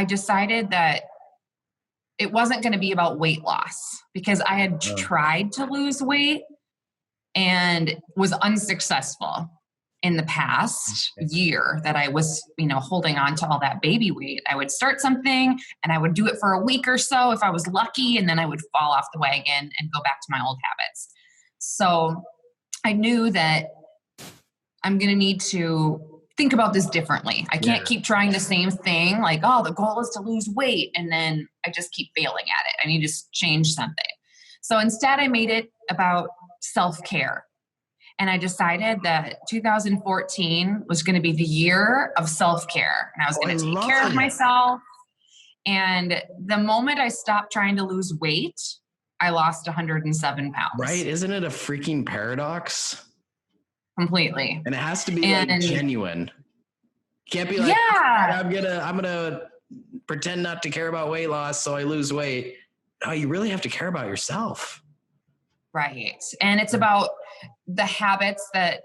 I decided that it wasn't going to be about weight loss because I had tried to lose weight and was unsuccessful in the past year that I was, holding on to all that baby weight. I would start something and I would do it for a week or so if I was lucky, and then I would fall off the wagon and go back to my old habits. So I knew that I'm going to need to think about this differently. I can't keep trying the same thing, like, oh, the goal is to lose weight, and then I just keep failing at it. I need to change something. So instead I made it about self-care. And I decided that 2014 was going to be the year of self-care. And I was going to take care of myself. And the moment I stopped trying to lose weight, I lost 107 pounds. Right? Isn't it a freaking paradox? Completely. And it has to be genuine. Can't be like, I'm gonna pretend not to care about weight loss so I lose weight. No, you really have to care about yourself. Right. And it's about the habits that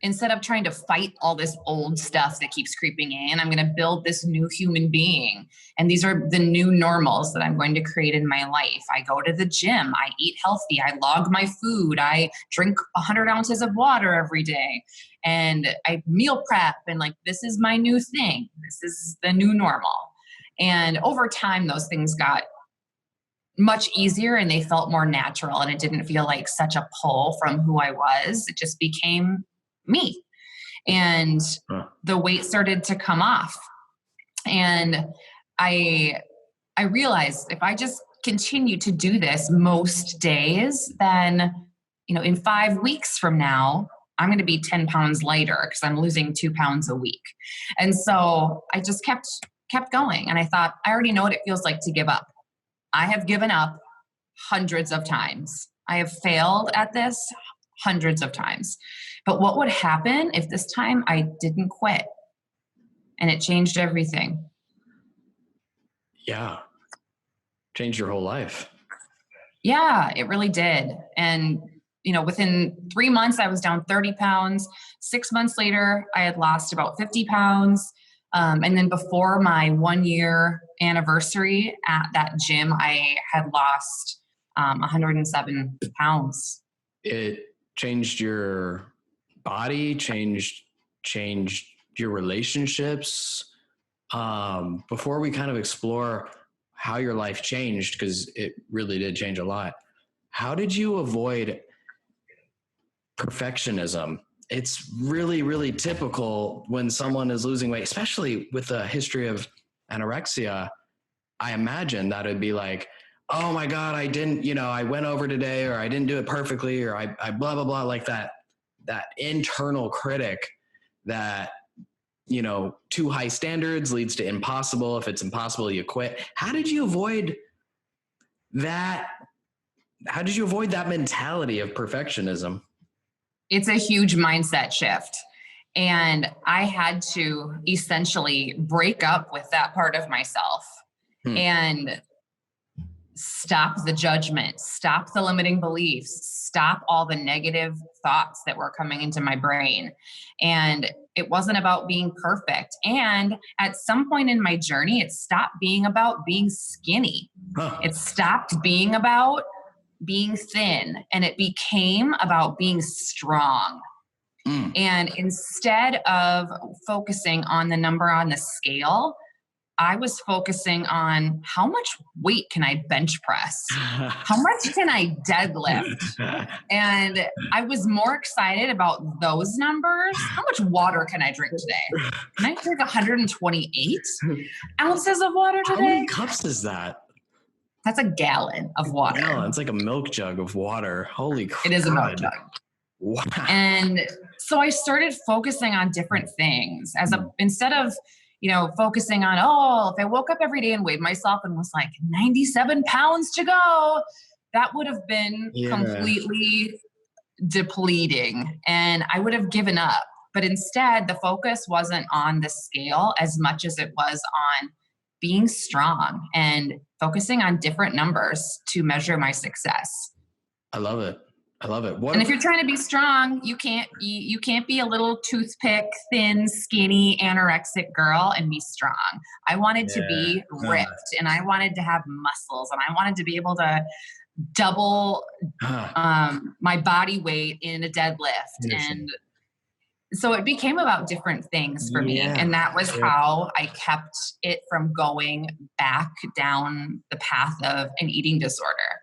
instead of trying to fight all this old stuff that keeps creeping in, I'm going to build this new human being. And these are the new normals that I'm going to create in my life. I go to the gym. I eat healthy. I log my food. I drink 100 ounces of water every day. And I meal prep. And this is my new thing. This is the new normal. And over time, those things got much easier and they felt more natural, and it didn't feel like such a pull from who I was. It just became me. And the weight started to come off. And I realized if I just continue to do this most days, then, in 5 weeks from now, I'm going to be 10 pounds lighter because I'm losing 2 pounds a week. And so I just kept going. And I thought, I already know what it feels like to give up. I have given up hundreds of times. I have failed at this hundreds of times. But what would happen if this time I didn't quit? And it changed everything. Yeah. Changed your whole life. Yeah, it really did. And, within 3 months, I was down 30 pounds. 6 months later, I had lost about 50 pounds. And then before my 1 year anniversary at that gym, I had lost 107 pounds. It changed your body, changed your relationships. Before we kind of explore how your life changed, because it really did change a lot, how did you avoid perfectionism? It's really, really typical when someone is losing weight, especially with a history of anorexia. I imagine that it'd be like, oh my God, I didn't, I went over today, or I didn't do it perfectly, or I blah, blah, blah, like that internal critic that, too high standards leads to impossible. If it's impossible, you quit. How did you avoid that? How did you avoid that mentality of perfectionism? It's a huge mindset shift. And I had to essentially break up with that part of myself and stop the judgment, stop the limiting beliefs, stop all the negative thoughts that were coming into my brain. And it wasn't about being perfect. And at some point in my journey, it stopped being about being skinny. It stopped being about being thin, and it became about being strong. And instead of focusing on the number on the scale, I was focusing on how much weight can I bench press? How much can I deadlift? And I was more excited about those numbers. How much water can I drink today? Can I drink 128 ounces of water today? How many cups is that? That's a gallon of water. Yeah, it's like a milk jug of water. Holy crap. It is a milk jug. Wow. And so I started focusing on different things instead of, focusing on, if I woke up every day and weighed myself and was like 97 pounds to go, that would have been completely depleting and I would have given up. But instead, the focus wasn't on the scale as much as it was on being strong and focusing on different numbers to measure my success. I love it. I love it. And if you're trying to be strong, you can't be a little toothpick, thin, skinny, anorexic girl and be strong. I wanted to be ripped, and I wanted to have muscles, and I wanted to be able to double my body weight in a deadlift. And so it became about different things for me. And that was how I kept it from going back down the path of an eating disorder.